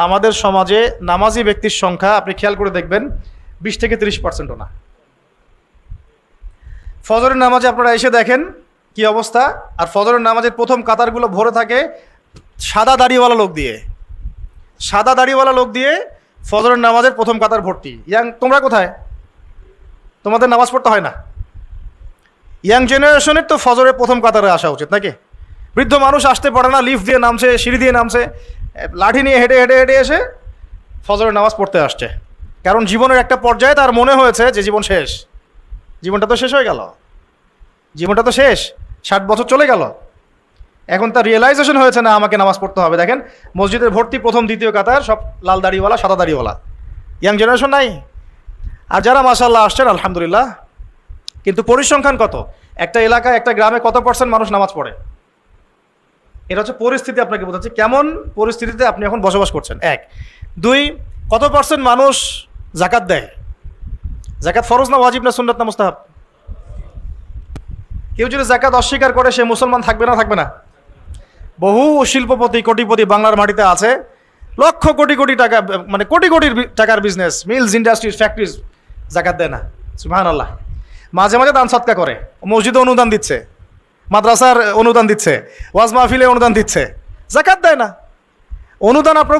আমাদের সমাজে নামাজি ব্যক্তির সংখ্যা আপনি খেয়াল করে দেখবেন 20 থেকে 30%ও না। ফজরের নামাজে আপনারা এসে দেখেন কি অবস্থা, আর ফজরের নামাজের প্রথম কাতারগুলো ভরে থাকে সাদা দাড়িওয়ালা লোক দিয়ে। সাদা দাড়িওয়ালা লোক দিয়ে ফজরের নামাজের প্রথম কাতার ভর্তি। তোমরা কোথায়? তোমাদের নামাজ পড়তে হয় না? ইয়াং জেনারেশনের তো ফজরের প্রথম কাতারে আসা উচিত নাকি? বৃদ্ধ মানুষ আসতে পারে না, লিফট দিয়ে নামছে, সিঁড়ি দিয়ে নামছে, লাঠি নিয়ে হেঁটে হেঁটে হেঁটে এসে ফজরের নামাজ পড়তে আসছে। কারণ জীবনের একটা পর্যায়ে তার মনে হয়েছে যে জীবন শেষ, জীবনটা তো শেষ হয়ে গেল, জীবনটা তো শেষ, 60 বছর চলে গেল। এখন তার রিয়েলাইজেশন হয়েছে না আমাকে নামাজ পড়তে হবে। দেখেন মসজিদের ভর্তি প্রথম দ্বিতীয় কাতার সব লাল দাড়িওয়ালা সাদা দাড়িওয়ালা, ইয়াং জেনারেশন নাই। আর যারা মাশাআল্লাহ আসছেন আলহামদুলিল্লাহ, কিন্তু পরিসংখ্যান কত? একটা এলাকায় একটা গ্রামে কত % মানুষ নামাজ পড়ে? এটা হচ্ছে পরিস্থিতি, আপনাকে বোঝাচ্ছি কেমন পরিস্থিতিতে আপনি এখন বসবাস করছেন। 1 2 কত % মানুষ যাকাত দেয়? যাকাত ফরজ না ওয়াজিব না সুন্নাত না মুস্তাহাব? কেউ যদি যাকাত অস্বীকার করে সে মুসলমান থাকবে না থাকবে না? বহু শিল্পপতি কোটিপতি বাংলার মাটিতে আছে, লক্ষ কোটি কোটি টাকা, মানে কোটি কোটি টাকার বিজনেস, মিলস, ইন্ডাস্ট্রিজ, ফ্যাক্টরিজ, যাকাত দেয় না। সুবহানাল্লাহ। মাঝে মাঝে দান সৎকা করে, মসজিদে অনুদান দিচ্ছে, মাদ্রাসার অনুদান দিচ্ছে, ওয়াজ মাহফিলে অনুদান দিচ্ছে, যাকাত দেয় না। অনুদান আপনার